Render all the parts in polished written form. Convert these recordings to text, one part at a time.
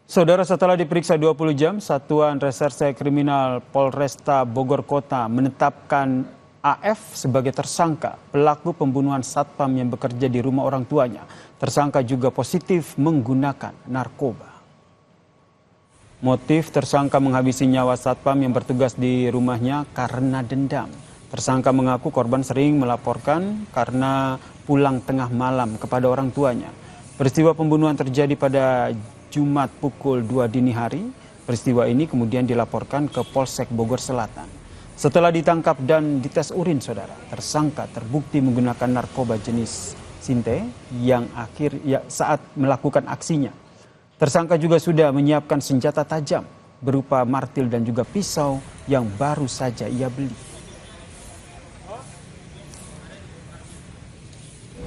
Saudara, setelah diperiksa 20 jam, Satuan Reserse Kriminal Polresta Bogor Kota menetapkan AF sebagai tersangka pelaku pembunuhan satpam yang bekerja di rumah orang tuanya. Tersangka juga positif menggunakan narkoba. Motif tersangka menghabisi nyawa satpam yang bertugas di rumahnya karena dendam. Tersangka mengaku korban sering melaporkan karena pulang tengah malam kepada orang tuanya. Peristiwa pembunuhan terjadi pada Jumat pukul 2 dini hari. Peristiwa ini kemudian dilaporkan ke Polsek Bogor Selatan. Setelah ditangkap dan dites urin, saudara, tersangka terbukti menggunakan narkoba jenis sinte yang saat melakukan aksinya. Tersangka juga sudah menyiapkan senjata tajam berupa martil dan juga pisau yang baru saja ia beli.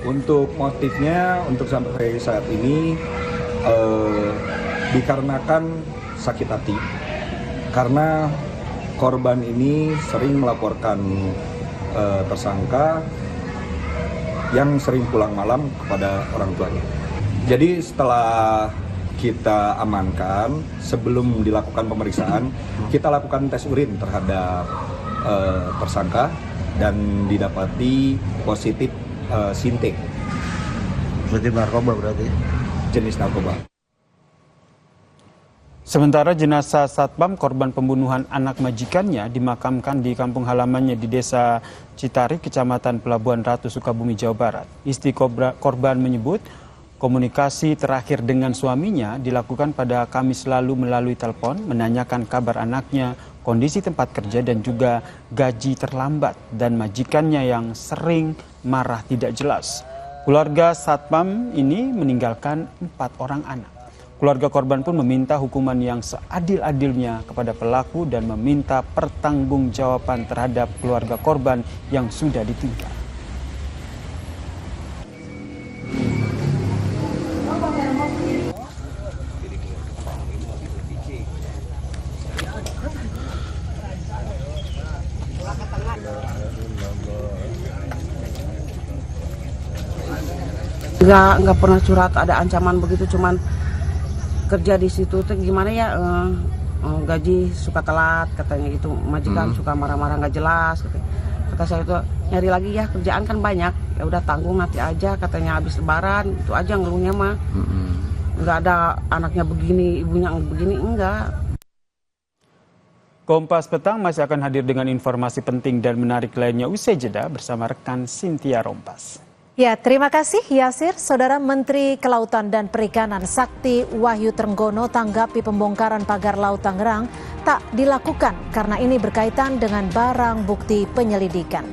Untuk motifnya untuk sampai saat ini dikarenakan sakit hati karena korban ini sering melaporkan tersangka yang sering pulang malam kepada orang tuanya. Jadi setelah kita amankan, sebelum dilakukan pemeriksaan, kita lakukan tes urin terhadap tersangka dan didapati positif sinte. Positif narkoba berarti? Jenis narkoba. Sementara jenazah satpam korban pembunuhan anak majikannya dimakamkan di kampung halamannya di Desa Citari, Kecamatan Pelabuhan Ratu, Sukabumi, Jawa Barat. Istri korban menyebut komunikasi terakhir dengan suaminya dilakukan pada Kamis lalu melalui telepon, menanyakan kabar anaknya, kondisi tempat kerja dan juga gaji terlambat, dan majikannya yang sering marah tidak jelas. Keluarga satpam ini meninggalkan 4 orang anak. Keluarga korban pun meminta hukuman yang seadil-adilnya kepada pelaku dan meminta pertanggungjawaban terhadap keluarga korban yang sudah ditinggal. Nggak pernah curhat ada ancaman begitu, cuman kerja di situ tuh gimana ya, gaji suka telat katanya gitu, majikan suka marah-marah nggak jelas katanya. Kata saya tuh nyari lagi ya, kerjaan kan banyak, ya udah tanggung nanti aja katanya, habis lebaran itu aja ngeluhnya mah. Nggak ada anaknya begini, ibunya begini, enggak. Kompas Petang masih akan hadir dengan informasi penting dan menarik lainnya usai jeda bersama rekan Cynthia Rompas. Ya, terima kasih Yasir. Saudara Menteri Kelautan dan Perikanan Sakti Wahyu Trenggono tanggapi pembongkaran pagar laut Tangerang tak dilakukan karena ini berkaitan dengan barang bukti penyelidikan.